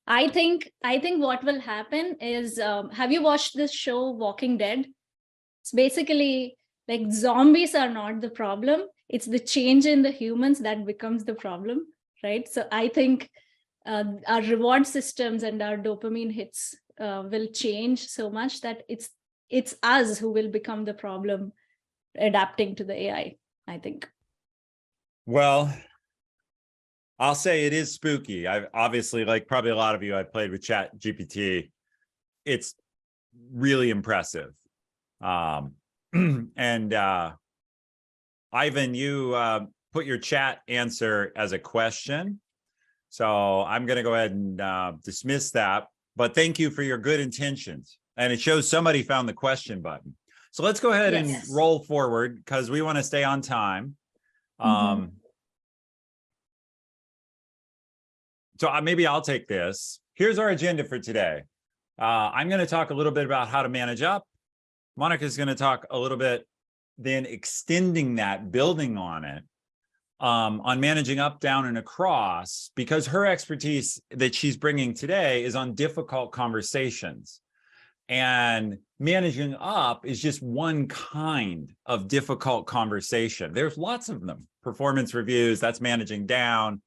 I think what will happen is, have you watched this show Walking Dead? It's basically like zombies are not the problem. It's the change in the humans that becomes the problem, right? So I think our reward systems and our dopamine hits will change so much that it's us who will become the problem adapting to the AI, I think. Well, I'll say it is spooky. I've obviously, like probably a lot of you, I've played with Chat GPT. It's really impressive. And Ivan, you put your chat answer as a question. So I'm going to go ahead and dismiss that. But thank you for your good intentions. And it shows somebody found the question button. So let's go ahead and roll forward because we want to stay on time. So maybe I'll take this. Here's our agenda for today. I'm going to talk a little bit about how to manage up. Monica's going to talk a little bit, then extending that, building on it, on managing up, down, and across, because her expertise that she's bringing today is on difficult conversations. And managing up is just one kind of difficult conversation. There's lots of them. Performance reviews, that's managing down.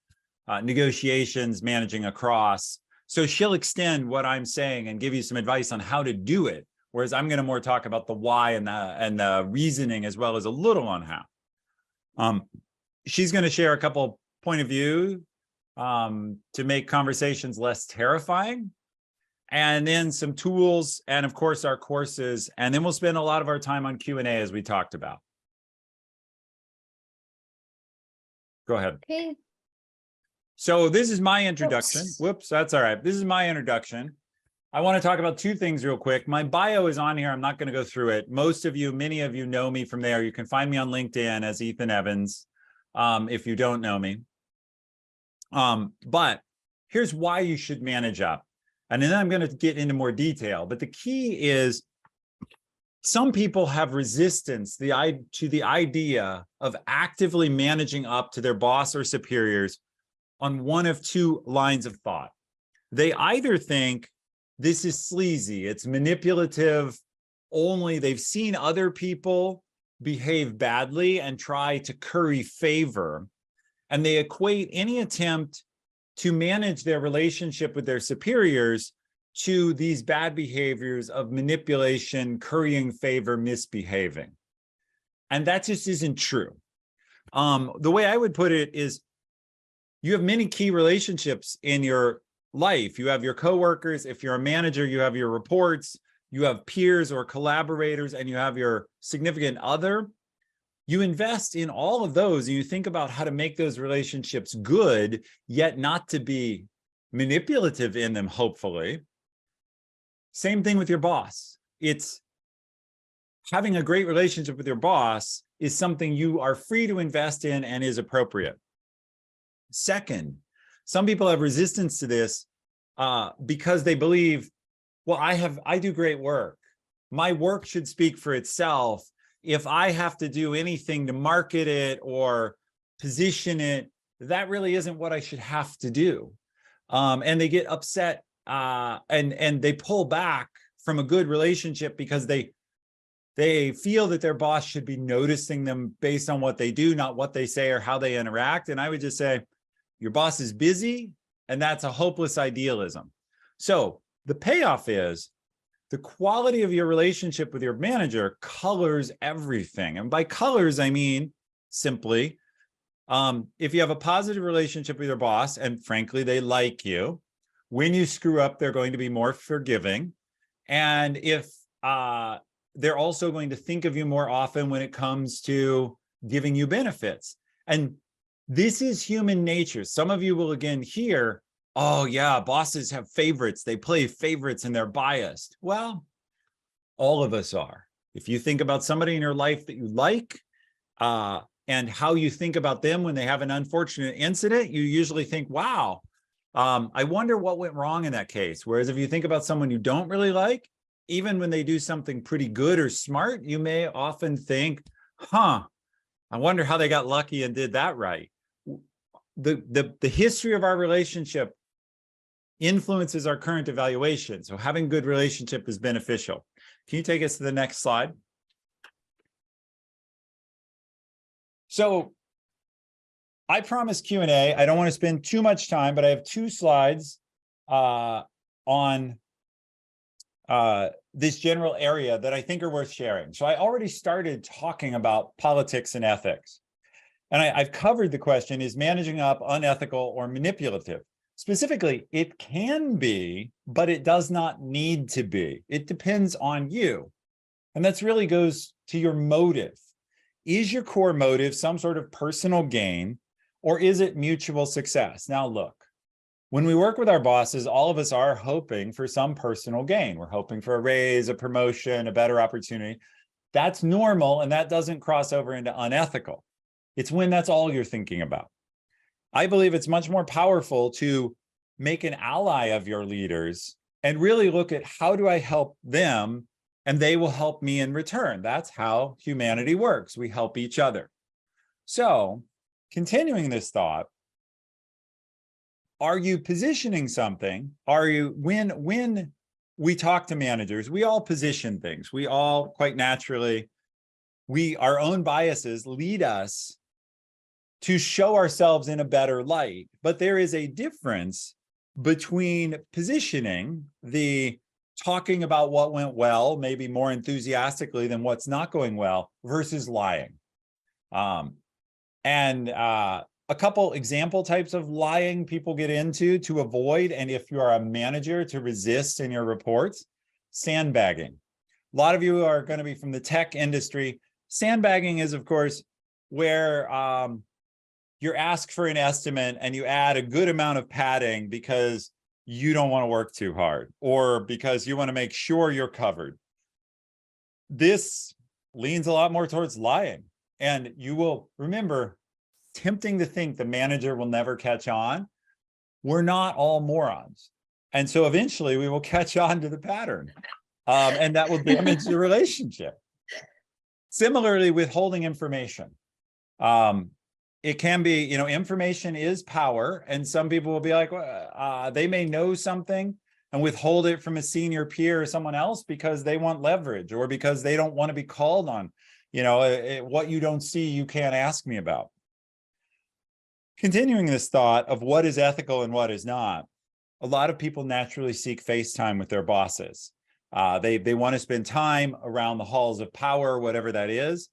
Negotiations, managing across. So she'll extend what I'm saying and give you some advice on how to do it. Whereas I'm going to more talk about the why and the reasoning, as well as a little on how. She's going to share a couple point of view to make conversations less terrifying, and then some tools, and of course our courses, and then we'll spend a lot of our time on Q&A as we talked about. Go ahead. Okay. So this is my introduction. Whoops, that's all right. This is my introduction. I want to talk about two things real quick. My bio is on here. I'm not going to go through it. Most of you, many of you know me from there. You can find me on LinkedIn as Ethan Evans, if you don't know me. But here's why you should manage up. And then I'm going to get into more detail. But the key is some people have resistance to the idea of actively managing up to their boss or superiors on one of two lines of thought. They either think this is sleazy, it's manipulative, only they've seen other people behave badly and try to curry favor, and they equate any attempt to manage their relationship with their superiors to these bad behaviors of manipulation, currying favor, misbehaving. And that just isn't true. The way I would put it is, you have many key relationships in your life. You have your coworkers. If you're a manager, you have your reports, you have peers or collaborators, and you have your significant other. You invest in all of those, and you think about how to make those relationships good, yet not to be manipulative in them, hopefully. Same thing with your boss. It's having a great relationship with your boss is something you are free to invest in and is appropriate. Second, some people have resistance to this because they believe, well, I do great work. My work should speak for itself. If I have to do anything to market it or position it, that really isn't what I should have to do. And they get upset and they pull back from a good relationship because they feel that their boss should be noticing them based on what they do, not what they say or how they interact. And I would just say, your boss is busy, and that's a hopeless idealism. So the payoff is the quality of your relationship with your manager colors everything. And by colors, I mean simply, if you have a positive relationship with your boss, and frankly, they like you, when you screw up, they're going to be more forgiving. And if they're also going to think of you more often when it comes to giving you benefits. And this is human nature. Some of you will again hear, oh yeah, bosses have favorites. They play favorites and they're biased. Well, all of us are. If you think about somebody in your life that you like and how you think about them when they have an unfortunate incident, you usually think, wow, I wonder what went wrong in that case. Whereas if you think about someone you don't really like, even when they do something pretty good or smart, you may often think, I wonder how they got lucky and did that right. The history of our relationship influences our current evaluation. So having good relationship is beneficial. Can you take us to the next slide? So I promised Q&A. I don't want to spend too much time, but I have 2 slides on this general area that I think are worth sharing. So I already started talking about politics and ethics. And I've covered the question, is managing up unethical or manipulative? Specifically, it can be, but it does not need to be. It depends on you. And that's really goes to your motive. Is your core motive some sort of personal gain, or is it mutual success? Now, look, when we work with our bosses, all of us are hoping for some personal gain. We're hoping for a raise, a promotion, a better opportunity. That's normal, and that doesn't cross over into unethical. It's when that's all you're thinking about. I believe it's much more powerful to make an ally of your leaders and really look at how do I help them, and they will help me in return. That's how humanity works. We help each other. So, continuing this thought, are you positioning something? Are you, when we talk to managers, we all position things. We all, quite naturally, our own biases lead us to show ourselves in a better light. But there is a difference between positioning, the talking about what went well, maybe more enthusiastically than what's not going well, versus lying. A couple example types of lying people get into to avoid, and if you are a manager, to resist in your reports: sandbagging. A lot of you are going to be from the tech industry. Sandbagging is, of course, where you're asked for an estimate and you add a good amount of padding because you don't want to work too hard, or because you want to make sure you're covered. This leans a lot more towards lying. And you will remember, tempting to think the manager will never catch on. We're not all morons. And so eventually we will catch on to the pattern. And that will damage the relationship. Similarly, withholding information. It can be, information is power. And some people will be like, they may know something and withhold it from a senior peer or someone else because they want leverage, or because they don't want to be called on. What you don't see, you can't ask me about. Continuing this thought of what is ethical and what is not, a lot of people naturally seek face time with their bosses. They want to spend time around the halls of power, whatever that is.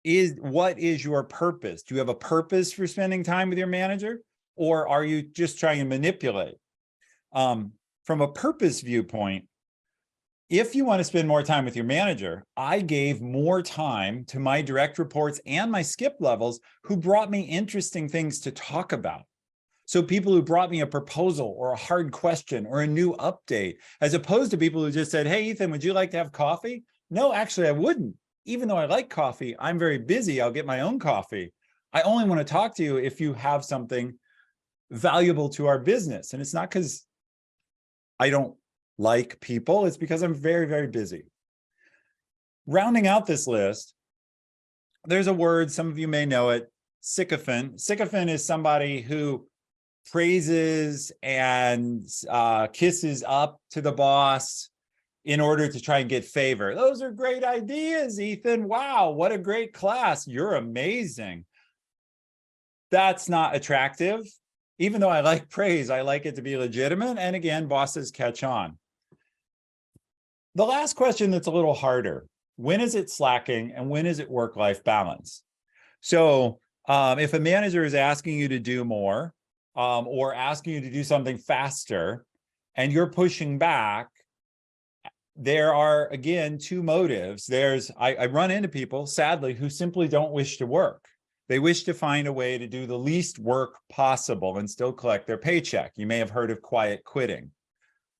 What is your purpose? Do you have a purpose for spending time with your manager, or are you just trying to manipulate? From a purpose viewpoint, if you want to spend more time with your manager, I gave more time to my direct reports and my skip levels who brought me interesting things to talk about. So people who brought me a proposal or a hard question or a new update, as opposed to people who just said, hey, Ethan, would you like to have coffee? No, actually, I wouldn't. Even though I like coffee, I'm very busy. I'll get my own coffee. I only want to talk to you if you have something valuable to our business. And it's not because I don't like people, it's because I'm very, very busy. Rounding out this list, there's a word, some of you may know it, sycophant. Sycophant is somebody who praises and kisses up to the boss in order to try and get favor. Those are great ideas, Ethan. Wow, what a great class. You're amazing. That's not attractive. Even though I like praise, I like it to be legitimate. And again, bosses catch on. The last question that's a little harder: when is it slacking and when is it work-life balance? So if a manager is asking you to do more or asking you to do something faster and you're pushing back, there are, again, 2 motives. I run into people, sadly, who simply don't wish to work. They wish to find a way to do the least work possible and still collect their paycheck. You may have heard of quiet quitting.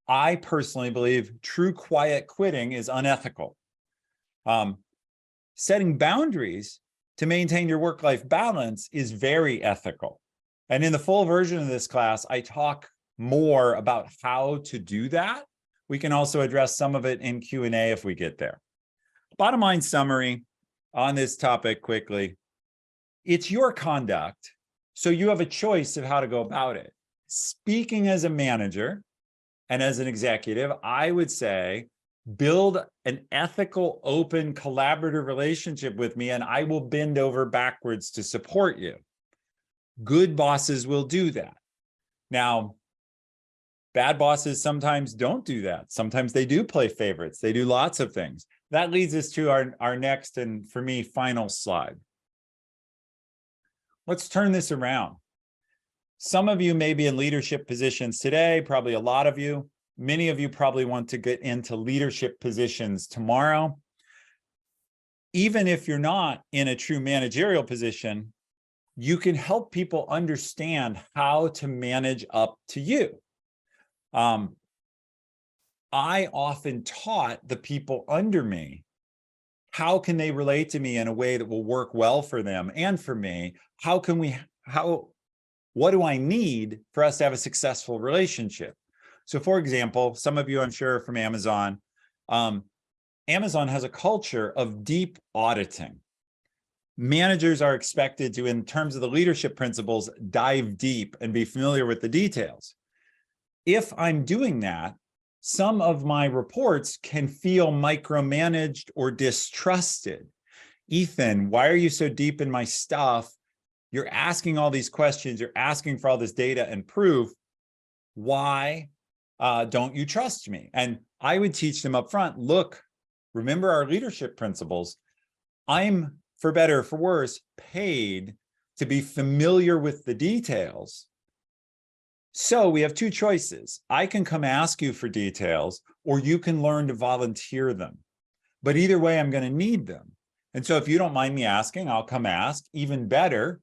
I personally believe true quiet quitting is unethical. Setting boundaries to maintain your work-life balance is very ethical. And in the full version of this class, I talk more about how to do that. We can also address some of it in Q&A if we get there. Bottom line summary on this topic quickly: it's your conduct, so you have a choice of how to go about it. speaking as a manager and as an executive, I would say, build an ethical, open, collaborative relationship with me, and I will bend over backwards to support you. Good bosses will do that. Now, bad bosses sometimes don't do that. Sometimes they do play favorites. They do lots of things. That leads us to our next, and for me, final slide. Let's turn this around. Some of you may be in leadership positions today, probably a lot of you. Many of you probably want to get into leadership positions tomorrow. Even if you're not in a true managerial position, you can help people understand how to manage up to you. I often taught the people under me, how can they relate to me in a way that will work well for them and for me? What do I need for us to have a successful relationship? So for example, some of you, I'm sure, from Amazon, Amazon has a culture of deep auditing. Managers are expected to, in terms of the leadership principles, dive deep and be familiar with the details. If I'm doing that, some of my reports can feel micromanaged or distrusted. Ethan, why are you so deep in my stuff? You're asking all these questions, you're asking for all this data and proof. Why don't you trust me? And I would teach them up front, look, remember our leadership principles. I'm, for better or for worse, paid to be familiar with the details. So we have two choices. I can come ask you for details, or you can learn to volunteer them. But either way, I'm going to need them. And so if you don't mind me asking, I'll come ask. Even better,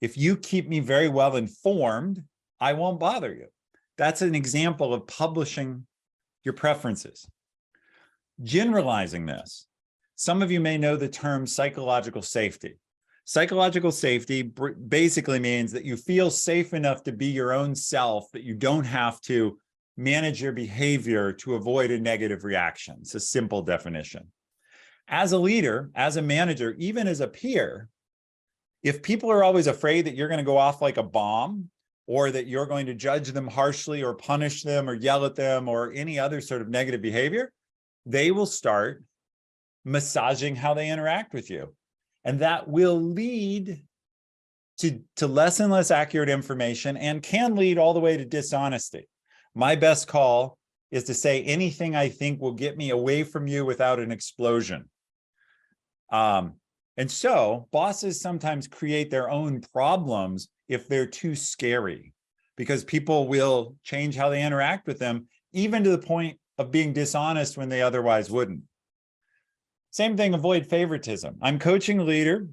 if you keep me very well informed, I won't bother you. That's an example of publishing your preferences. Generalizing this, some of you may know the term psychological safety. Psychological safety basically means that you feel safe enough to be your own self, that you don't have to manage your behavior to avoid a negative reaction. It's a simple definition. As a leader, as a manager, even as a peer, if people are always afraid that you're going to go off like a bomb, or that you're going to judge them harshly or punish them or yell at them or any other sort of negative behavior, they will start massaging how they interact with you. And that will lead to less and less accurate information and can lead all the way to dishonesty. My best call is to say anything I think will get me away from you without an explosion. And so bosses sometimes create their own problems if they're too scary, because people will change how they interact with them, even to the point of being dishonest when they otherwise wouldn't. Same thing, avoid favoritism. I'm coaching a leader,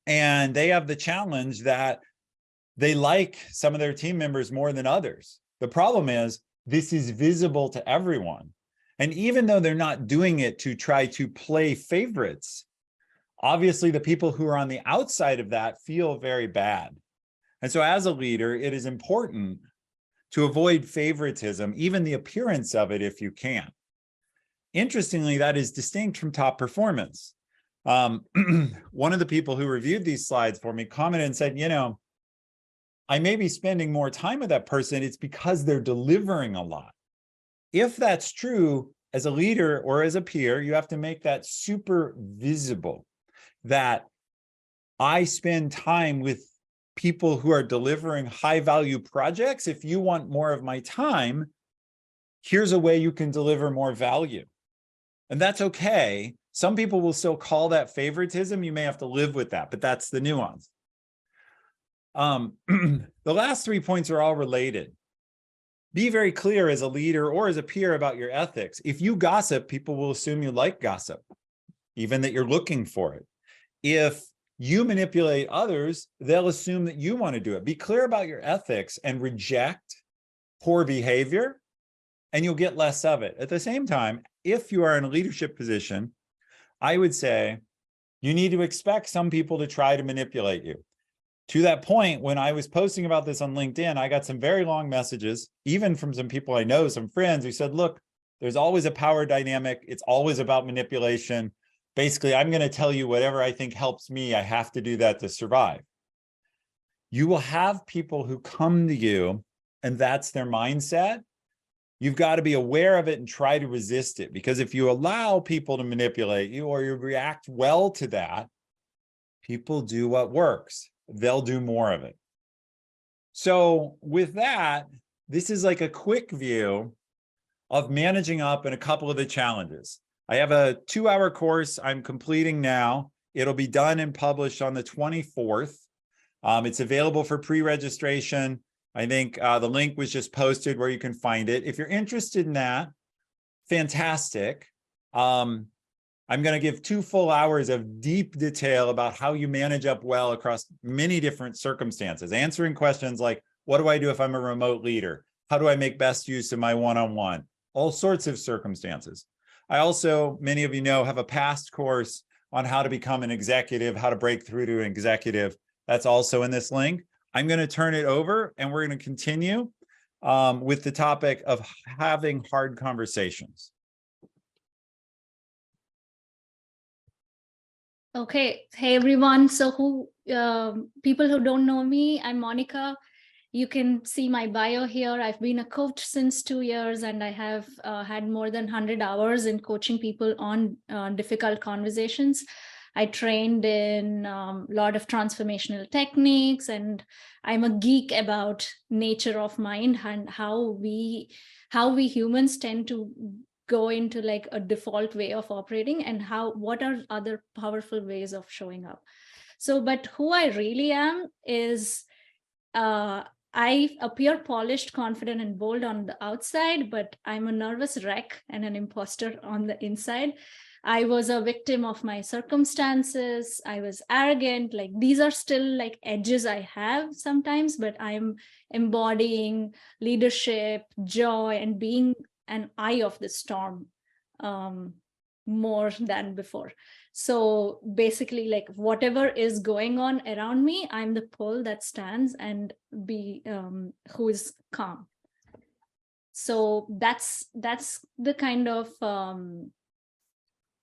and they have the challenge that they like some of their team members more than others. The problem is this is visible to everyone. And even though they're not doing it to try to play favorites, obviously, the people who are on the outside of that feel very bad. And so as a leader, it is important to avoid favoritism, even the appearance of it, if you can. Interestingly, that is distinct from top performance. One of the people who reviewed these slides for me commented and said, you know, I may be spending more time with that person. It's because they're delivering a lot. If that's true, as a leader or as a peer, you have to make that super visible, that I spend time with people who are delivering high-value projects. If you want more of my time, here's a way you can deliver more value. And that's okay. Some people will still call that favoritism. You may have to live with that, but that's the nuance. The last 3 points are all related. Be very clear as a leader or as a peer about your ethics. If you gossip, people will assume you like gossip, even that you're looking for it. If you manipulate others, they'll assume that you want to do it. Be clear about your ethics and reject poor behavior, and you'll get less of it. At the same time, if you are in a leadership position, I would say you need to expect some people to try to manipulate you. To that point, when I was posting about this on LinkedIn, I got some very long messages, even from some people I know, some friends who said, look, there's always a power dynamic. It's always about manipulation. Basically, I'm going to tell you whatever I think helps me. I have to do that to survive. You will have people who come to you and that's their mindset. You've got to be aware of it and try to resist it, because if you allow people to manipulate you or you react well to that, people do what works. They'll do more of it. So with that, this is like a quick view of managing up and a couple of the challenges. I have a 2-hour course I'm completing now. It'll be done and published on the 24th. It's available for pre-registration. I think the link was just posted where you can find it. If you're interested in that, fantastic. I'm going to give 2 full hours of deep detail about how you manage up well across many different circumstances, answering questions like, what do I do if I'm a remote leader? How do I make best use of my one-on-one? All sorts of circumstances. I also, many of you know, have a past course on how to become an executive, how to break through to an executive. That's also in this link. I'm going to turn it over and we're going to continue with the topic of having hard conversations. Okay. Hey, everyone. So people who don't know me, I'm Monica. You can see my bio here. I've been a coach since 2 years, and I have had more than 100 hours in coaching people on difficult conversations. I trained in a lot of transformational techniques, and I'm a geek about nature of mind and how we humans tend to go into like a default way of operating, and what are other powerful ways of showing up. So, but who I really am is I appear polished, confident, and bold on the outside, but I'm a nervous wreck and an imposter on the inside. I was a victim of my circumstances. I was arrogant. Like, these are still like edges I have sometimes, but I'm embodying leadership, joy, and being an eye of the storm more than before. So basically, like, whatever is going on around me, I'm the pole that stands and who is calm. So that's the kind of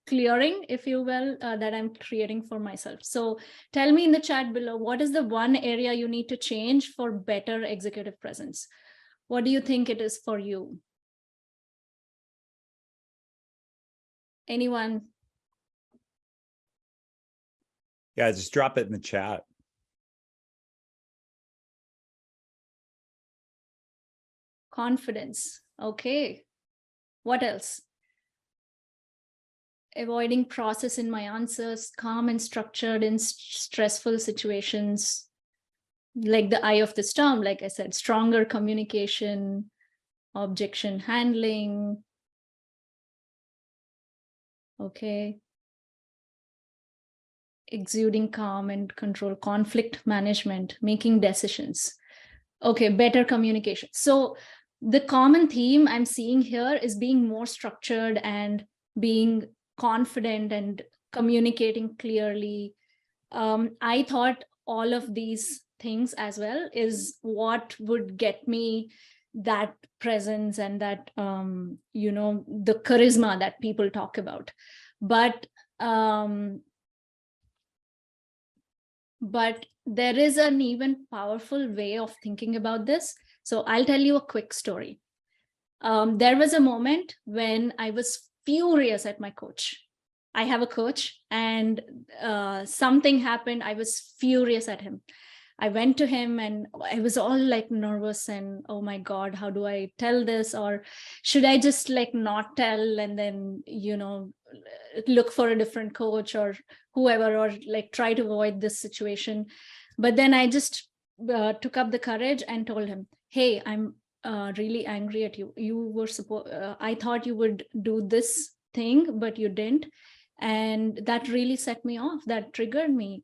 clearing, if you will, that I'm creating for myself. So tell me in the chat below, what is the one area you need to change for better executive presence? What do you think it is for you? Anyone? Yeah, just drop it in the chat. Confidence. Okay. What else? Avoiding process in my answers, calm and structured in stressful situations, like the eye of the storm, like I said, stronger communication, objection handling. Okay. Exuding calm and control, conflict management, making decisions. Okay, better communication. So the common theme I'm seeing here is being more structured and being confident and communicating clearly. I thought all of these things as well is what would get me that presence and that, the charisma that people talk about. But there is an even powerful way of thinking about this. So I'll tell you a quick story. There was a moment when I was furious at my coach. I have a coach, and something happened. I was furious at him. I went to him and I was all like nervous and, oh my God, how do I tell this? Or should I just like not tell and then, look for a different coach or whoever, or like try to avoid this situation? But then I just took up the courage and told him, hey, I'm really angry at you. You were I thought you would do this thing, but you didn't. And that really set me off. That triggered me.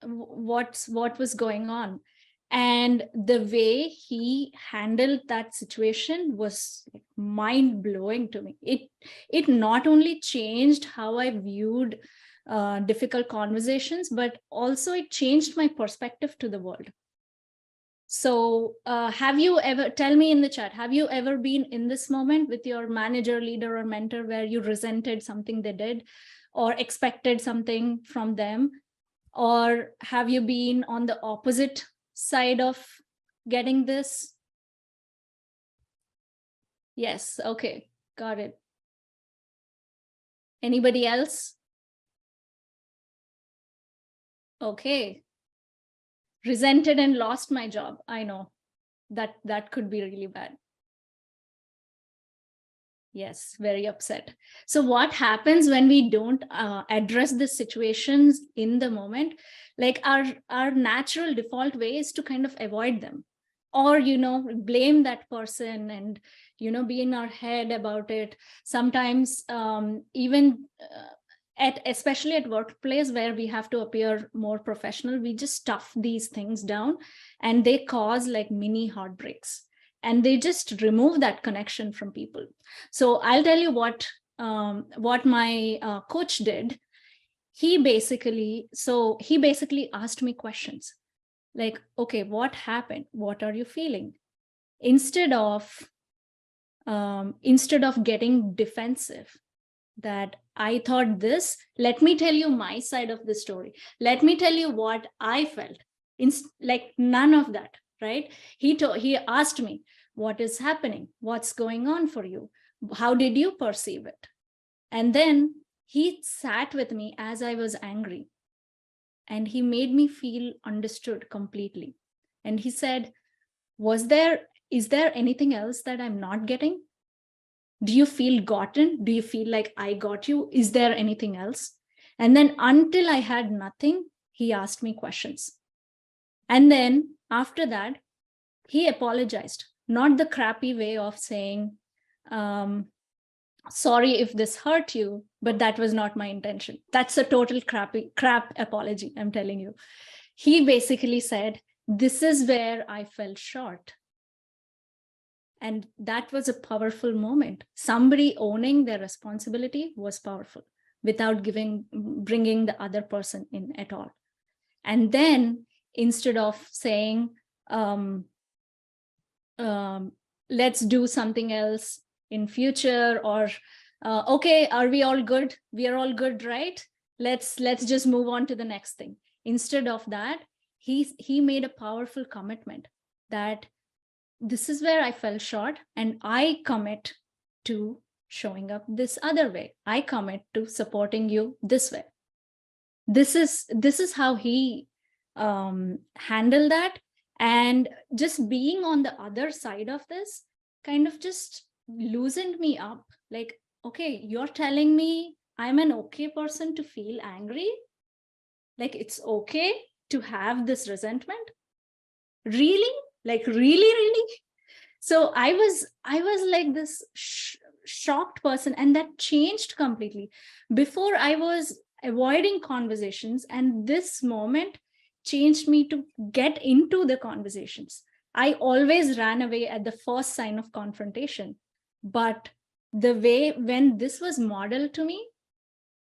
What was going on? And the way he handled that situation was mind-blowing to me. It not only changed how I viewed difficult conversations, but also it changed my perspective to the world. So have you ever, tell me in the chat, have you ever been in this moment with your manager, leader, or mentor where you resented something they did or expected something from them? Or have you been on the opposite side of getting this? Yes, okay, got it. Anybody else? Okay. Resented and lost my job. I know that could be really bad. Yes, very upset. So what happens when we don't address the situations in the moment? Like our natural default way is to kind of avoid them, or blame that person, and be in our head about it. Sometimes even especially at workplace where we have to appear more professional, we just stuff these things down, and they cause like mini heartbreaks, and they just remove that connection from people. So I'll tell you what my coach did. He basically asked me questions like, okay, what happened? What are you feeling? Instead of getting defensive, that I thought this, let me tell you my side of the story. Let me tell you what I felt. Like none of that, right? He asked me, what is happening? What's going on for you? How did you perceive it? And then he sat with me as I was angry, and he made me feel understood completely. And he said, is there anything else that I'm not getting? Do you feel gotten? Do you feel like I got you? Is there anything else? And then until I had nothing, he asked me questions. And then after that, he apologized, not the crappy way of saying, sorry if this hurt you, but that was not my intention. That's a total crap apology, I'm telling you. He basically said, this is where I fell short. And that was a powerful moment. Somebody owning their responsibility was powerful without bringing the other person in at all. And then instead of saying, let's do something else in future, or okay, are we all good? We are all good, right? Let's just move on to the next thing. Instead of that, he made a powerful commitment that this is where I fell short, and I commit to showing up this other way. I commit to supporting you this way. This is how he handled that. And just being on the other side of this kind of just loosened me up. Like, okay, you're telling me I'm an okay person to feel angry? Like, it's okay to have this resentment? Really? Like, really? So I was like this shocked person, and that changed completely. Before, I was avoiding conversations, and this moment changed me to get into the conversations. I always ran away at the first sign of confrontation, but the way when this was modeled to me,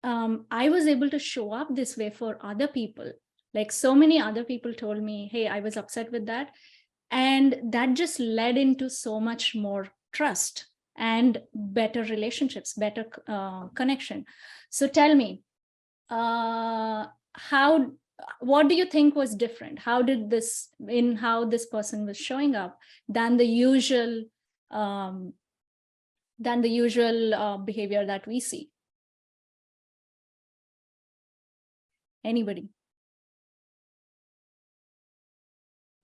I was able to show up this way for other people. Like, so many other people told me, hey, I was upset with that. And that just led into so much more trust and better relationships, better connection. So tell me, what do you think was different? How this person was showing up than the usual behavior that we see? Anybody?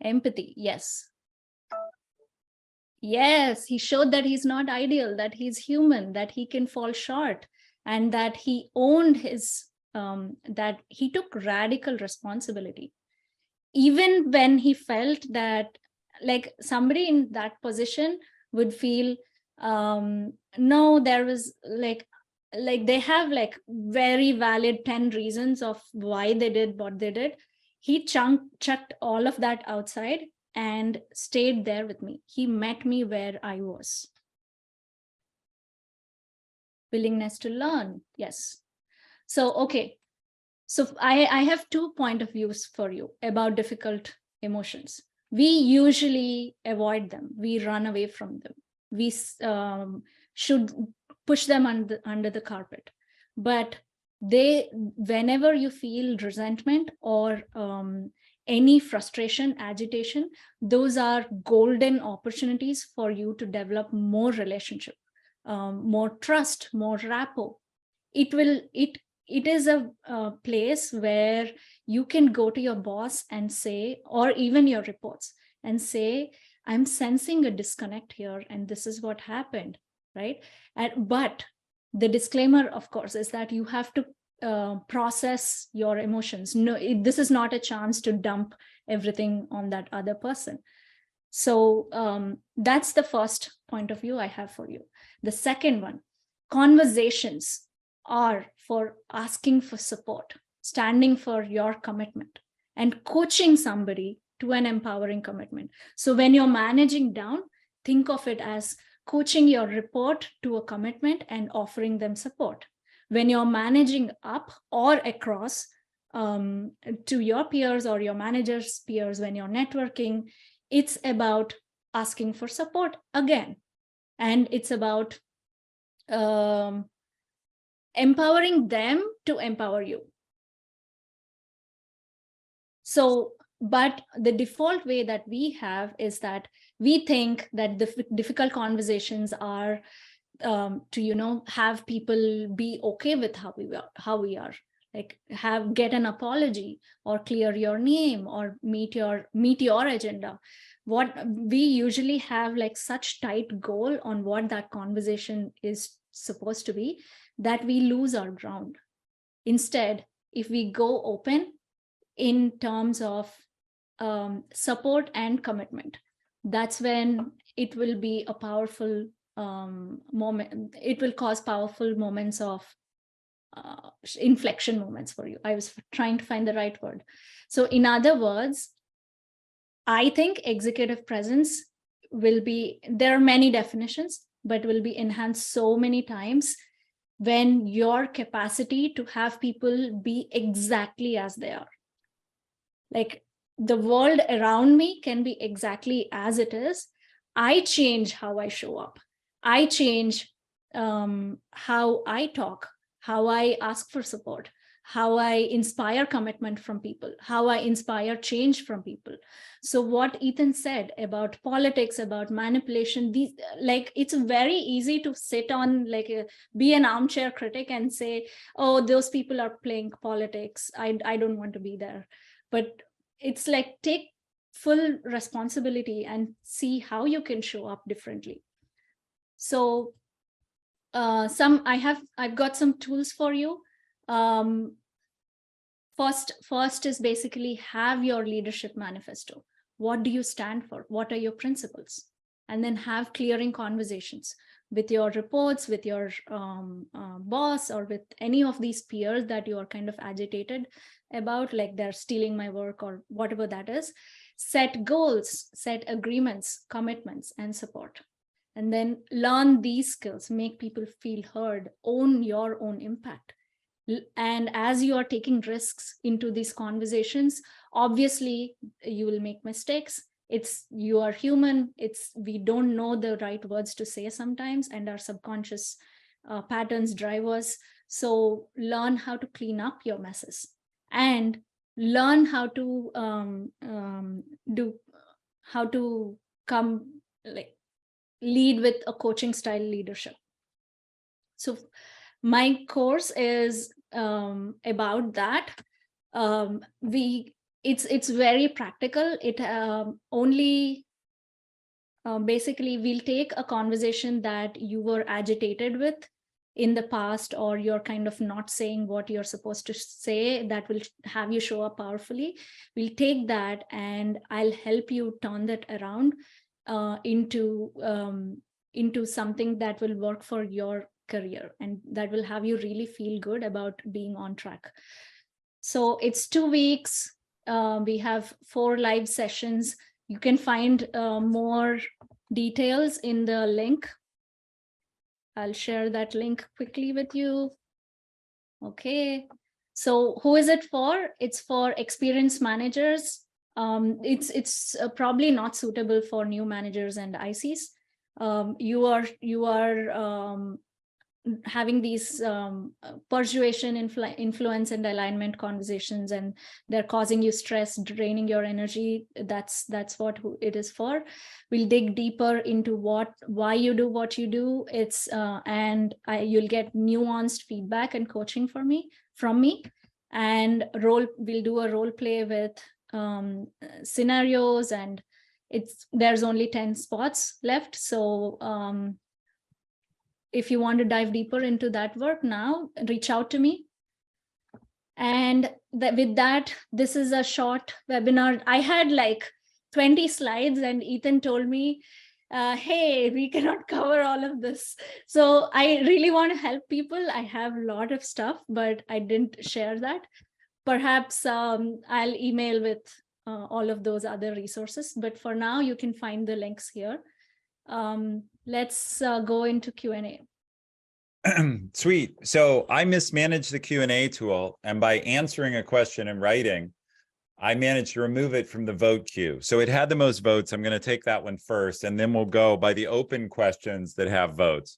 Empathy, yes. Yes, he showed that he's not ideal, that he's human, that he can fall short, and that he owned his, that he took radical responsibility. Even when he felt that, like, somebody in that position would feel, no, there was like they have like very valid 10 reasons of why they did what they did. He chucked all of that outside and stayed there with me. He met me where I was. Willingness to learn, yes. So, okay. So I have 2 point of views for you about difficult emotions. We usually avoid them. We run away from them. We should push them under the carpet. But whenever you feel resentment or any frustration, agitation, those are golden opportunities for you to develop more relationship, more trust, more rapport. It is a place where you can go to your boss and say, or even your reports, and say, I'm sensing a disconnect here, and this is what happened, right? But the disclaimer, of course, is that you have to process your emotions. No, this is not a chance to dump everything on that other person. So that's the first point of view I have for you. The second one, conversations are for asking for support, standing for your commitment, and coaching somebody to an empowering commitment. So when you're managing down, think of it as coaching your report to a commitment and offering them support. When you're managing up or across to your peers or your manager's peers, when you're networking, it's about asking for support again. And it's about empowering them to empower you. So, but the default way that we have is that we think that the difficult conversations are to have people be okay with how we are, like get an apology or clear your name or meet your agenda. What we usually have like such tight goal on what that conversation is supposed to be, that we lose our ground. Instead, if we go open in terms of support and commitment, that's when it will be a powerful moment. It will cause powerful moments of inflection moments for you. I was trying to find the right word. So in other words, I think executive presence will be, there are many definitions, but will be enhanced so many times when your capacity to have people be exactly as they are. Like the world around me can be exactly as it is. I change how I show up. I change how I talk, how I ask for support, how I inspire commitment from people, how I inspire change from people. So what Ethan said about politics, about manipulation, these, like, it's very easy to sit on, like, be an armchair critic and say, oh, those people are playing politics. I don't want to be there. But it's like, take full responsibility and see how you can show up differently. So I've got some tools for you. First is basically have your leadership manifesto. What do you stand for? What are your principles? And then have clearing conversations with your reports, with your boss, or with any of these peers that you are kind of agitated about, like they're stealing my work or whatever that is. Set goals, set agreements, commitments, and support. And then learn these skills, make people feel heard, own your own impact. And as you are taking risks into these conversations, obviously you will make mistakes. You are human. We don't know the right words to say sometimes, and our subconscious patterns drive us. So learn how to clean up your messes, and learn how to come, like, lead with a coaching style leadership. So my course is about that. It's very practical. It only basically, we'll take a conversation that you were agitated with in the past, or you're kind of not saying what you're supposed to say, that will have you show up powerfully. We'll take that and I'll help you turn that around into something that will work for your career, and that will have you really feel good about being on track. So it's 2 weeks. We have 4 live sessions. You can find more details in the link. I'll share that link quickly with you. Okay. So who is it for? It's for experienced managers. It's probably not suitable for new managers and ICs. You are having these persuasion, influence, and alignment conversations, and they're causing you stress, draining your energy. That's what it is for. We'll dig deeper into why you do what you do. It's you'll get nuanced feedback and coaching from me, and we'll do a role play with scenarios, and there's only 10 spots left. So if you want to dive deeper into that work now, reach out to me. And with that, this is a short webinar. I had like 20 slides, and Ethan told me, hey, we cannot cover all of this. So I really want to help people. I have a lot of stuff, but I didn't share that. Perhaps I'll email with all of those other resources. But for now, you can find the links here. Let's go into Q&A. Sweet. So I mismanaged the Q&A tool, and by answering a question in writing, I managed to remove it from the vote queue. So it had the most votes. I'm going to take that one first, and then we'll go by the open questions that have votes.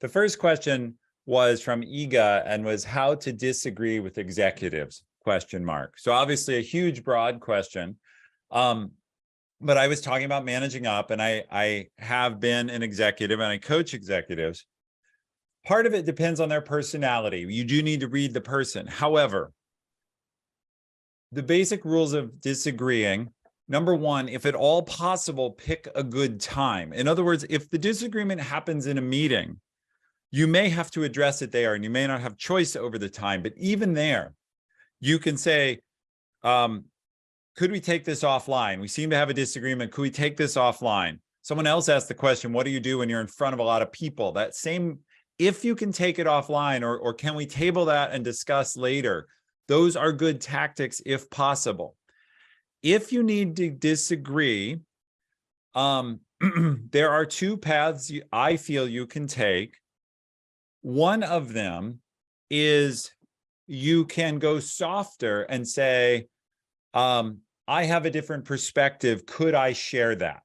The first question was from Iga and was how to disagree with executives, ? So obviously a huge, broad question. But I was talking about managing up, and I have been an executive and I coach executives. Part of it depends on their personality. You do need to read the person. However, the basic rules of disagreeing, number one, if at all possible, pick a good time. In other words, if the disagreement happens in a meeting, you may have to address it there, and you may not have choice over the time. But even there, you can say, could we take this offline? We seem to have a disagreement. Could we take this offline? Someone else asked the question, what do you do when you're in front of a lot of people? That same, if you can take it offline, or can we table that and discuss later? Those are good tactics if possible. If you need to disagree, there are two paths I feel you can take. One of them is you can go softer and say, I have a different perspective. Could I share that?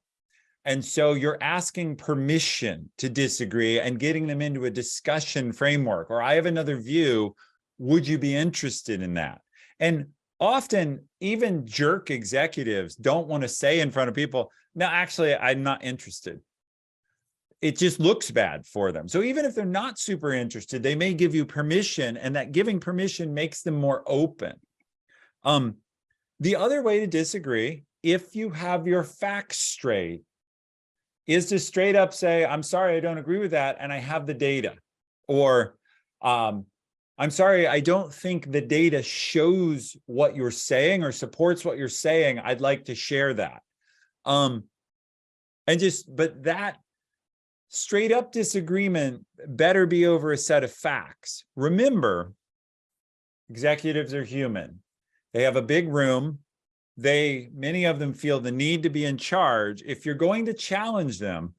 And so you're asking permission to disagree and getting them into a discussion framework. Or I have another view. Would you be interested in that? And often even jerk executives don't want to say in front of people, no, actually, I'm not interested. It just looks bad for them. So even if they're not super interested, they may give you permission, and that giving permission makes them more open. The other way to disagree, if you have your facts straight, is to straight up say, I'm sorry, I don't agree with that, and I have the data. Or, I'm sorry, I don't think the data shows what you're saying or supports what you're saying. I'd like to share that. But that straight up disagreement better be over a set of facts. Remember, executives are human. They have a big room. Many of them feel the need to be in charge. If you're going to challenge them,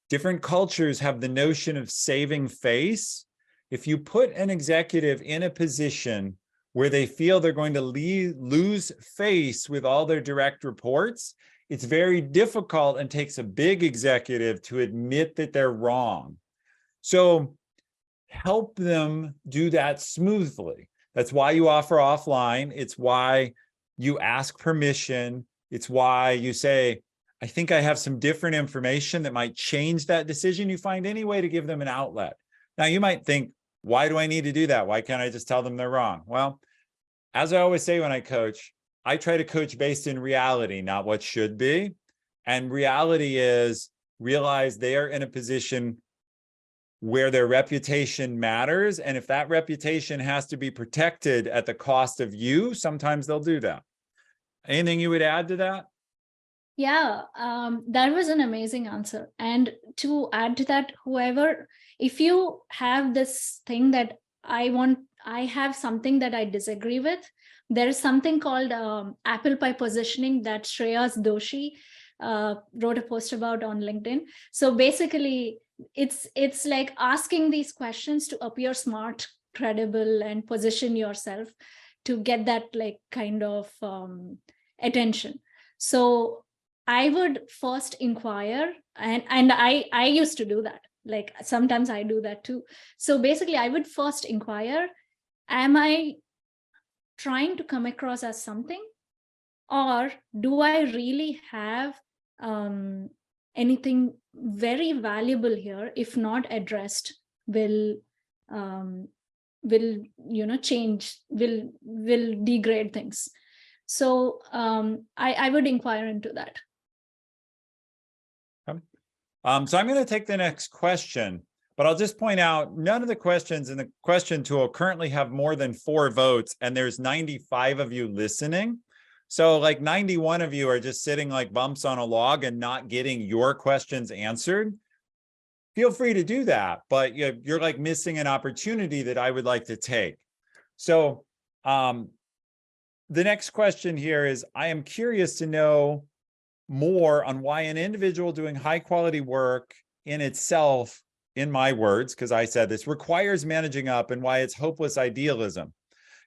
different cultures have the notion of saving face. If you put an executive in a position where they feel they're going to lose face with all their direct reports, it's very difficult and takes a big executive to admit that they're wrong. So help them do that smoothly. That's why you offer offline. It's why you ask permission. It's why you say, I think I have some different information that might change that decision. You find any way to give them an outlet. Now, you might think, why do I need to do that? Why can't I just tell them they're wrong? Well, as I always say when I coach, I try to coach based in reality, not what should be. And reality is realize they are in a position where their reputation matters. And if that reputation has to be protected at the cost of you, sometimes they'll do that. Anything you would add to that? Yeah, that was an amazing answer. And to add to that, if you have this thing that I have something that I disagree with, there is something called apple pie positioning that Shreyas Doshi wrote a post about on LinkedIn. So basically, it's like asking these questions to appear smart, credible, and position yourself to get that like kind of attention. So I would first inquire, and I used to do that. Like sometimes I do that too. So basically I would first inquire, am I trying to come across as something, or do I really have anything very valuable here? If not addressed, will um, change, will degrade things. So I would inquire into that. So I'm going to take the next question, but I'll just point out none of the questions in the question tool currently have more than 4 votes, and there's 95 of you listening. So like 91 of you are just sitting like bumps on a log and not getting your questions answered. Feel free to do that, but you're like missing an opportunity that I would like to take. So the next question here is, I am curious to know more on why an individual doing high quality work in itself, in my words, because I said this, requires managing up, and why it's hopeless idealism.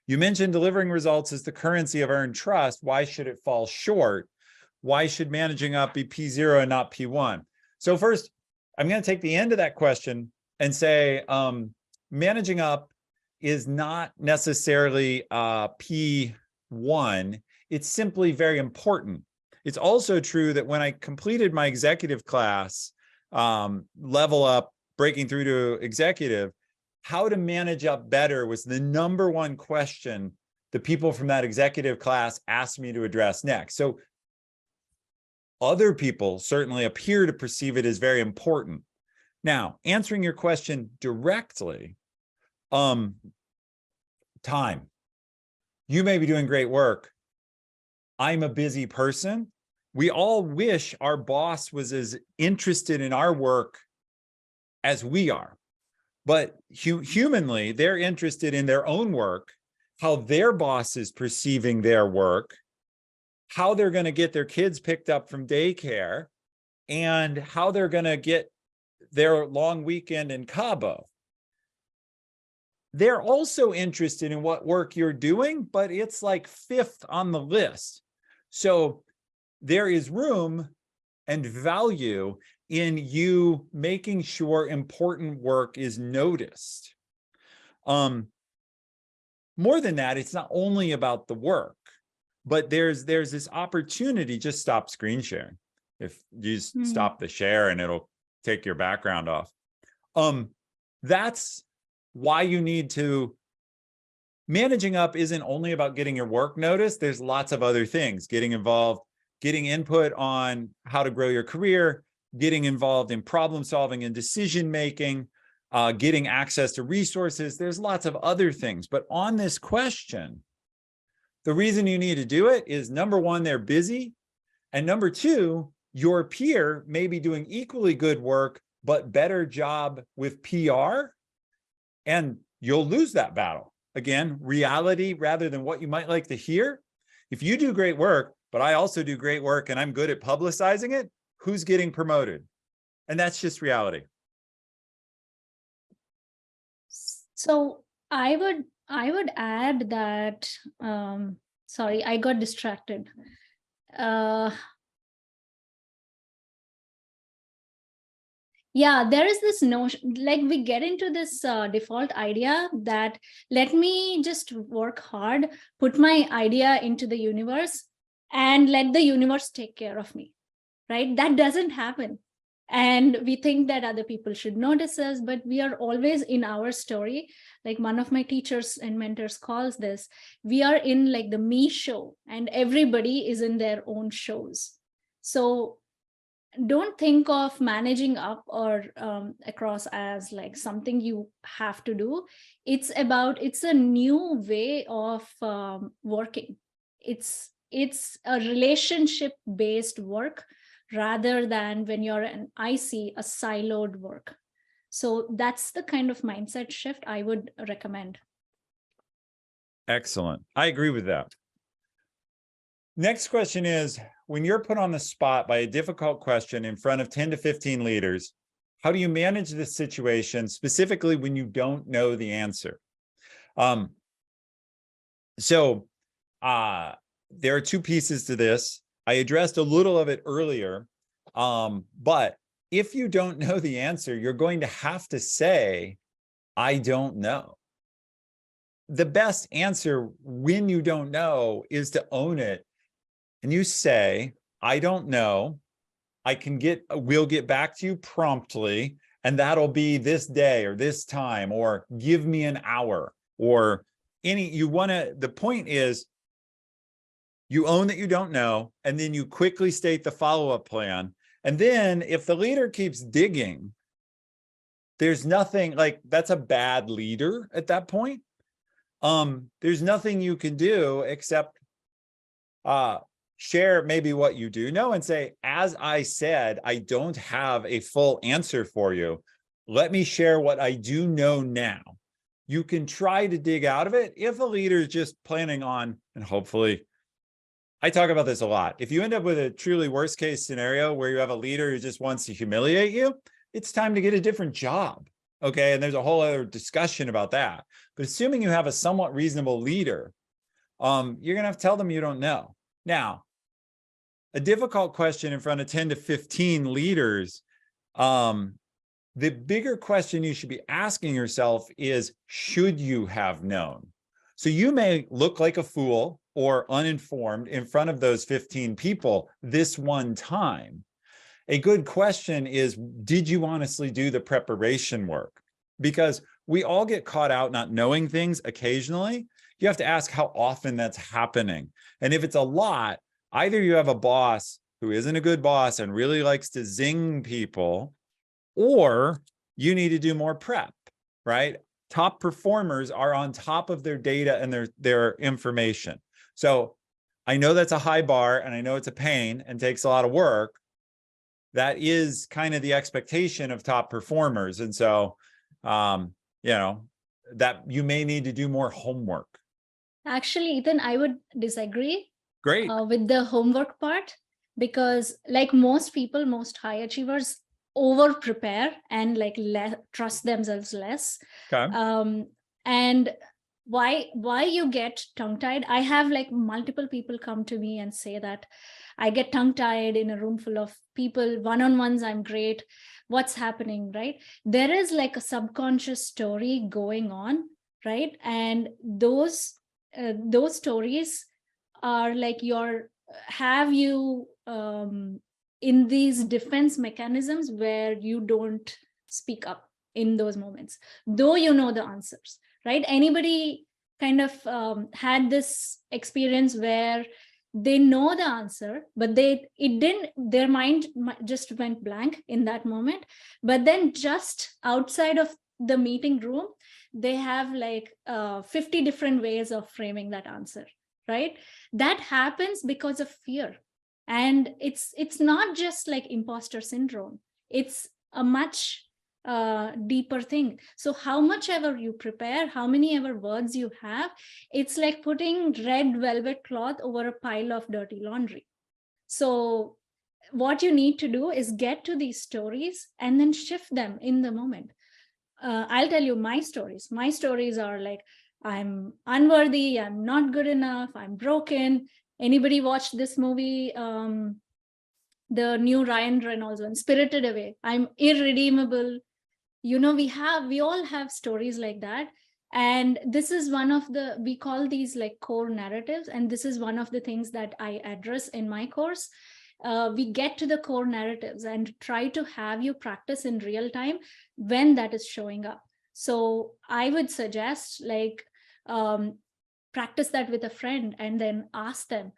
You mentioned delivering results is the currency of earned trust. Why should it fall short? Why should managing up be P0 and not P1? So first, I'm going to take the end of that question and say managing up is not necessarily P1. It's simply very important. It's also true that when I completed my executive class, level up, breaking through to executive, how to manage up better was the #1 question the people from that executive class asked me to address next. So other people certainly appear to perceive it as very important. Now, answering your question directly, time. You may be doing great work. I'm a busy person. We all wish our boss was as interested in our work as we are. But humanly, they're interested in their own work, how their boss is perceiving their work, how they're going to get their kids picked up from daycare, and how they're going to get their long weekend in Cabo. They're also interested in what work you're doing, but it's like 5th on the list. So there is room and value in you making sure important work is noticed. More than that, it's not only about the work, but there's this opportunity. Just stop screen sharing. If you just stop the share and it'll take your background off. That's why you need to. Managing up isn't only about getting your work noticed. There's lots of other things: getting involved, getting input on how to grow your career, getting involved in problem solving and decision making, getting access to resources. There's lots of other things. But on this question, the reason you need to do it is, #1, they're busy. And #2, your peer may be doing equally good work, but better job with PR. And you'll lose that battle. Again, reality rather than what you might like to hear. If you do great work, but I also do great work and I'm good at publicizing it, who's getting promoted? And that's just reality. So I would add that, sorry, I got distracted. Yeah, there is this notion, like we get into this default idea that let me just work hard, put my idea into the universe, and let the universe take care of me, right? That doesn't happen. And we think that other people should notice us, but we are always in our story. Like one of my teachers and mentors calls this, we are in like the me show, and everybody is in their own shows. So don't think of managing up or across as like something you have to do. It's a new way of working. It's a relationship based work rather than when you're an IC, a siloed work. So that's the kind of mindset shift I would recommend. Excellent. I agree with that. Next question is, when you're put on the spot by a difficult question in front of 10 to 15 leaders, how do you manage this situation, specifically when you don't know the answer? There are 2 pieces to this. I addressed a little of it earlier, but if you don't know the answer, you're going to have to say, I don't know. The best answer when you don't know is to own it. And you say, I don't know. We'll get back to you promptly. And that'll be this day or this time, or give me an hour, or the point is you own that you don't know, and then you quickly state the follow-up plan. And then if the leader keeps digging, there's nothing, like, that's a bad leader at that point. There's nothing you can do except share maybe what you do know and say, as I said, I don't have a full answer for you. Let me share what I do know now. You can try to dig out of it if a leader is just planning on, and hopefully, I talk about this a lot. If you end up with a truly worst case scenario where you have a leader who just wants to humiliate you, it's time to get a different job. Okay. And there's a whole other discussion about that. But assuming you have a somewhat reasonable leader, you're going to have to tell them you don't know. Now, a difficult question in front of 10 to 15 leaders, the bigger question you should be asking yourself is, should you have known? So you may look like a fool or uninformed in front of those 15 people this one time. A good question is, did you honestly do the preparation work? Because we all get caught out not knowing things occasionally. You have to ask how often that's happening. And if it's a lot, either you have a boss who isn't a good boss and really likes to zing people, or you need to do more prep, right? Top performers are on top of their data and their information. So I know that's a high bar, and I know it's a pain and takes a lot of work. That is kind of the expectation of top performers. And so, that you may need to do more homework. Actually, Ethan, I would disagree. Great. With the homework part, because like most people, most high achievers over prepare and like trust themselves less. Okay. And why you get tongue tied? I have like multiple people come to me and say that I get tongue tied in a room full of people, one-on-ones, I'm great. What's happening, right? There is like a subconscious story going on, right? And those stories are like have you in these defense mechanisms where you don't speak up in those moments, though you know the answers, right? Anybody kind of had this experience where they know the answer, but their mind just went blank in that moment. But then just outside of the meeting room, they have like 50 different ways of framing that answer, right? That happens because of fear. And it's not just like imposter syndrome. It's a much deeper thing. So how much ever you prepare, how many ever words you have, it's like putting red velvet cloth over a pile of dirty laundry. So what you need to do is get to these stories and then shift them in the moment. I'll tell you my stories. My stories are like, I'm unworthy, I'm not good enough, I'm broken. Anybody watched this movie, the new Ryan Reynolds one, Spirited Away? I'm irredeemable. We all have stories like that. And this is one of we call these like core narratives. And this is one of the things that I address in my course. We get to the core narratives and try to have you practice in real time when that is showing up. So I would suggest like practice that with a friend and then ask them,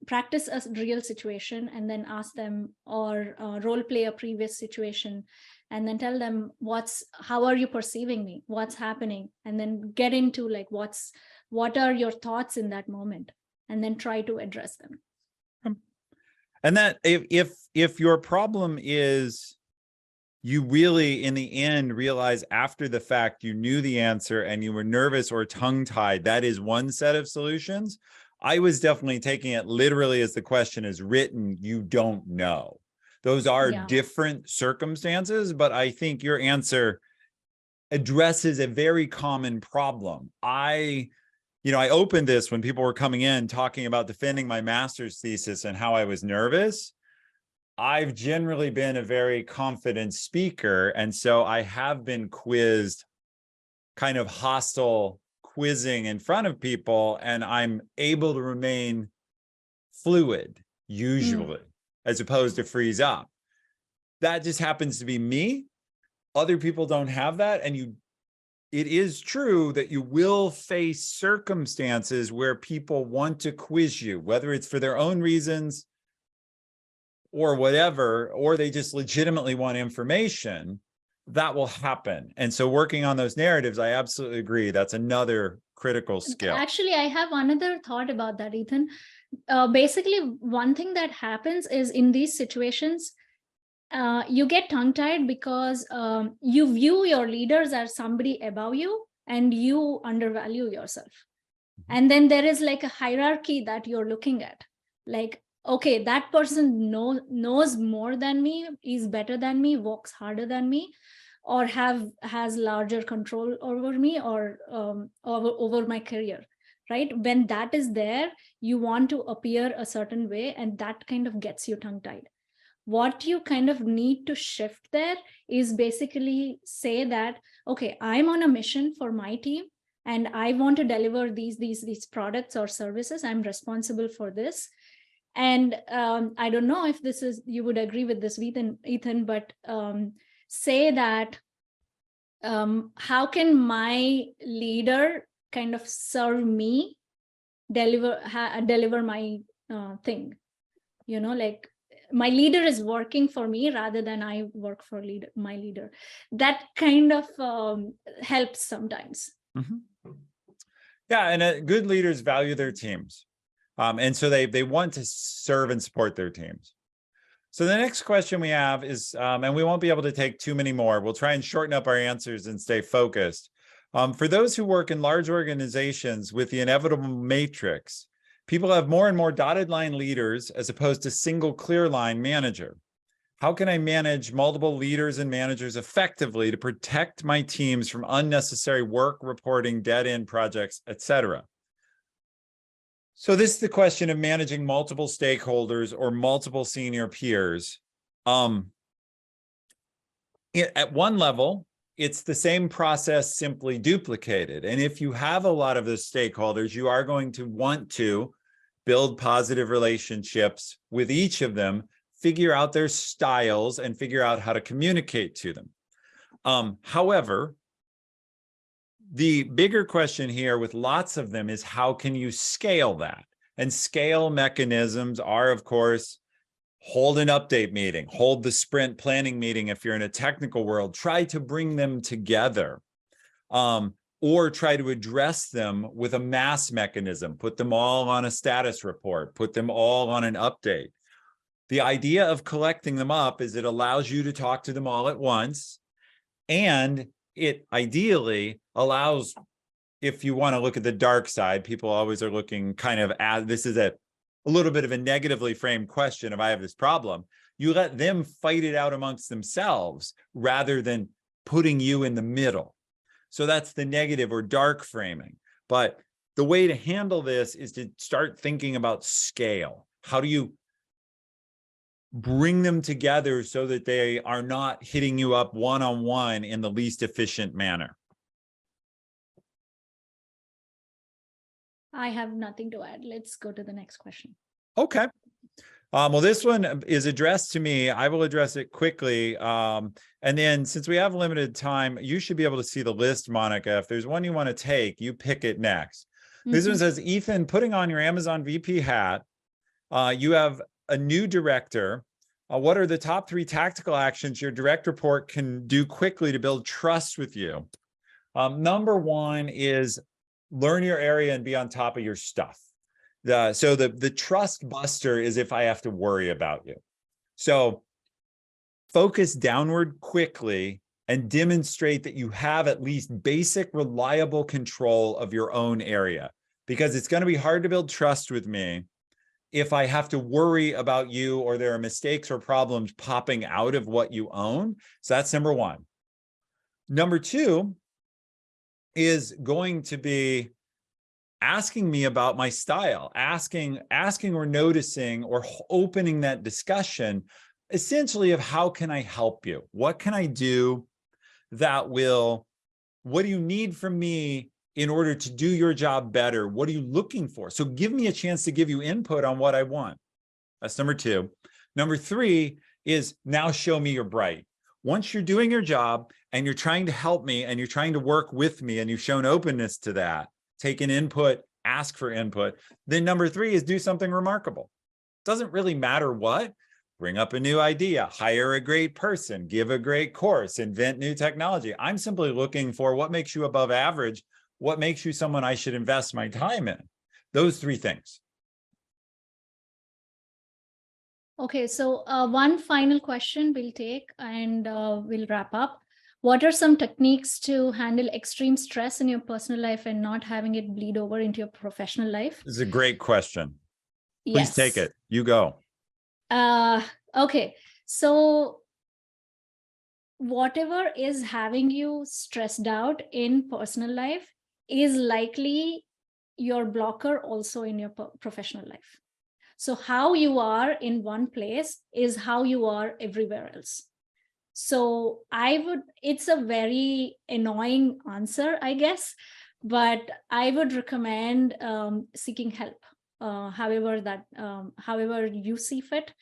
practice a real situation and then ask them, or role play a previous situation and then tell them how are you perceiving me? What's happening? And then get into like, what are your thoughts in that moment? And then try to address them. And that if your problem is you really, in the end, realize after the fact you knew the answer and you were nervous or tongue-tied, that is one set of solutions. I was definitely taking it literally as the question is written, you don't know. Those are different circumstances, but I think your answer addresses a very common problem. I opened this when people were coming in talking about defending my master's thesis and how I was nervous. I've generally been a very confident speaker. And so I have been quizzed, kind of hostile quizzing in front of people, and I'm able to remain fluid, usually, as opposed to freeze up. That just happens to be me. Other people don't have that. And it is true that you will face circumstances where people want to quiz you, whether it's for their own reasons or whatever, or they just legitimately want information. That will happen. And so working on those narratives, I absolutely agree. That's another critical skill. Actually, I have another thought about that, Ethan. Basically, one thing that happens is in these situations, you get tongue-tied because you view your leaders as somebody above you and you undervalue yourself. And then there is like a hierarchy that you're looking at. Like, okay, that person knows more than me, is better than me, works harder than me, or has larger control over me or over my career, right? When that is there, you want to appear a certain way, and that kind of gets you tongue-tied. What you kind of need to shift there is basically say that, okay, I'm on a mission for my team and I want to deliver these products or services. I'm responsible for this. And I don't know if this is, you would agree with this, Ethan, but say that how can my leader kind of serve me, deliver my thing, like my leader is working for me rather than I work for my leader. That kind of helps sometimes. Yeah, and good leaders value their teams. And so they want to serve and support their teams. So the next question we have is, and we won't be able to take too many more. We'll try and shorten up our answers and stay focused. For those who work in large organizations with the inevitable matrix, people have more and more dotted line leaders as opposed to single clear line manager. How can I manage multiple leaders and managers effectively to protect my teams from unnecessary work, reporting, dead-end projects, etc.? So this is the question of managing multiple stakeholders or multiple senior peers. At one level, it's the same process simply duplicated. And if you have a lot of those stakeholders, you are going to want to build positive relationships with each of them, figure out their styles, and figure out how to communicate to them. However, the bigger question here with lots of them is how can you scale that? And scale mechanisms are, of course, hold an update meeting, hold the sprint planning meeting if you're in a technical world, try to bring them together, or try to address them with a mass mechanism, put them all on a status report, put them all on an update. The idea of collecting them up is it allows you to talk to them all at once, and it ideally allows, if you want to look at the dark side, people always are looking kind of at, this is a little bit of a negatively framed question if I have this problem, you let them fight it out amongst themselves rather than putting you in the middle. So that's the negative or dark framing. But the way to handle this is to start thinking about scale. How do you bring them together so that they are not hitting you up one-on-one in the least efficient manner? I have nothing to add. Let's go to the next question. Okay. Well, this one is addressed to me. I will address it quickly. And then since we have limited time, you should be able to see the list, Monica. If there's one you want to take, you pick it next. This one says, Ethan, putting on your Amazon VP hat, you have a new director. What are the top 3 tactical actions your direct report can do quickly to build trust with you? Number 1 is learn your area and be on top of your stuff. So the trust buster is if I have to worry about you. So focus downward quickly and demonstrate that you have at least basic reliable control of your own area, because it's going to be hard to build trust with me if I have to worry about you or there are mistakes or problems popping out of what you own. So that's number 1. Number 2 is going to be asking me about my style, asking or noticing or opening that discussion. essentially of how can I help you? What can I do that will, what do you need from me in order to do your job better? What are you looking for? So give me a chance to give you input on what I want. That's number two. Number three is now show me you're bright. Once you're doing your job and you're trying to help me and you're trying to work with me and you've shown openness to that, take an input, ask for input, then number three is do something remarkable. Doesn't really matter what. Bring up a new idea, hire a great person, give a great course, invent new technology. I'm simply looking for what makes you above average, what makes you someone I should invest my time in. Those three things. Okay, so one final question we'll take and we'll wrap up. What are some techniques to handle extreme stress in your personal life and not having it bleed over into your professional life? This is a great question. Please Yes. take it. You go. Okay, so whatever is having you stressed out in personal life is likely your blocker also in your professional life. So how you are in one place is how you are everywhere else. So it's a very annoying answer, I guess, but I would recommend seeking help. However you see fit.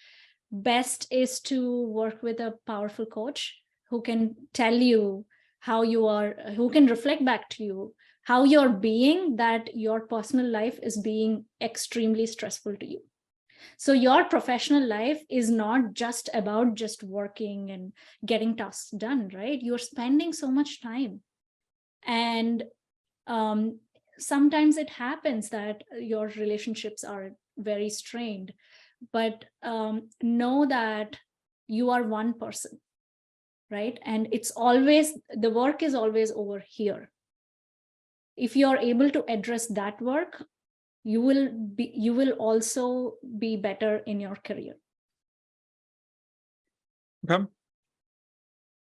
Best is to work with a powerful coach who can tell you how you are, who can reflect back to you how you're being, that your personal life is being extremely stressful to you. So your professional life is not just about just working and getting tasks done, right? You're spending so much time. And sometimes it happens that your relationships are very strained, but know that you are one person, right? And it's always, the work is always over here. If you're able to address that work, you will also be better in your career. Okay.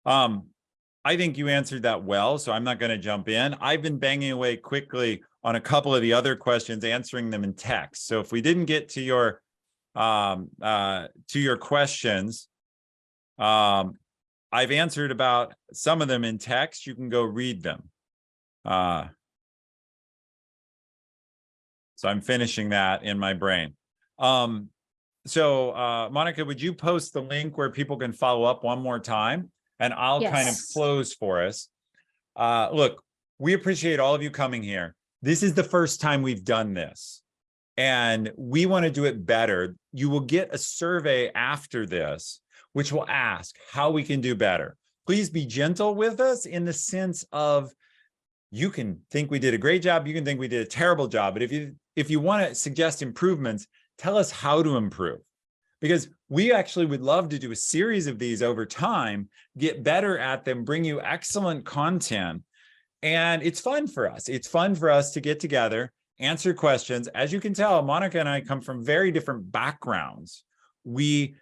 I think you answered that well, so I'm not going to jump in. I've been banging away quickly on a couple of the other questions, answering them in text. So if we didn't get to your questions, I've answered about some of them in text. You can go read them. So I'm finishing that in my brain. So Monica, would you post the link where people can follow up one more time? And I'll kind of close for us. Look, we appreciate all of you coming here. This is the first time we've done this, and we want to do it better. You will get a survey after this, which will ask how we can do better. Please be gentle with us in the sense of, you can think we did a great job, you can think we did a terrible job, but if you want to suggest improvements, tell us how to improve. Because we actually would love to do a series of these over time, get better at them, bring you excellent content. And it's fun for us. It's fun for us to get together, answer questions. As you can tell, Monica and I come from very different backgrounds. We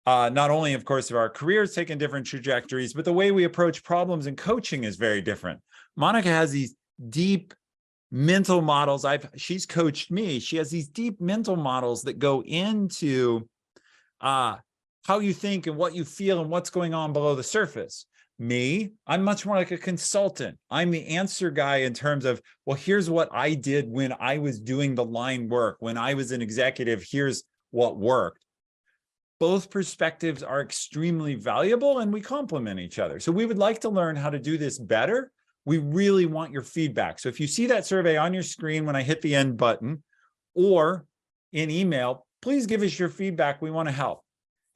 not only, of course, have our careers taken different trajectories, but the way we approach problems in coaching is very different. Monica has these deep mental models. She's coached me. She has these deep mental models that go into how you think and what you feel and what's going on below the surface. Me, I'm much more like a consultant. I'm the answer guy in terms of, well, here's what I did when I was doing the line work. When I was an executive, here's what worked. Both perspectives are extremely valuable and we complement each other. So we would like to learn how to do this better. We really want your feedback. So if you see that survey on your screen when I hit the end button or in email, please give us your feedback. We want to help.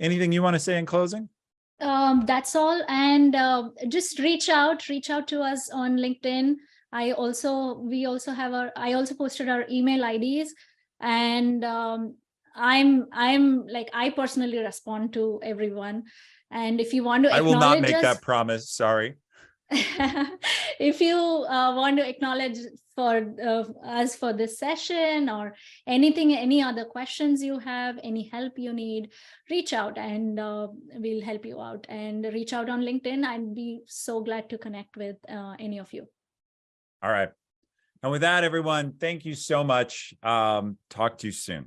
Anything you want to say in closing? That's all. And just reach out to us on LinkedIn. I also posted our email IDs, and I personally respond to everyone. And if you want to acknowledge us, I will not make that promise. Sorry. If you want to acknowledge for us for this session or anything, any other questions you have, any help you need, reach out and we'll help you out. And reach out on LinkedIn. I'd be so glad to connect with any of you. All right. And with that, everyone, thank you so much. Talk to you soon.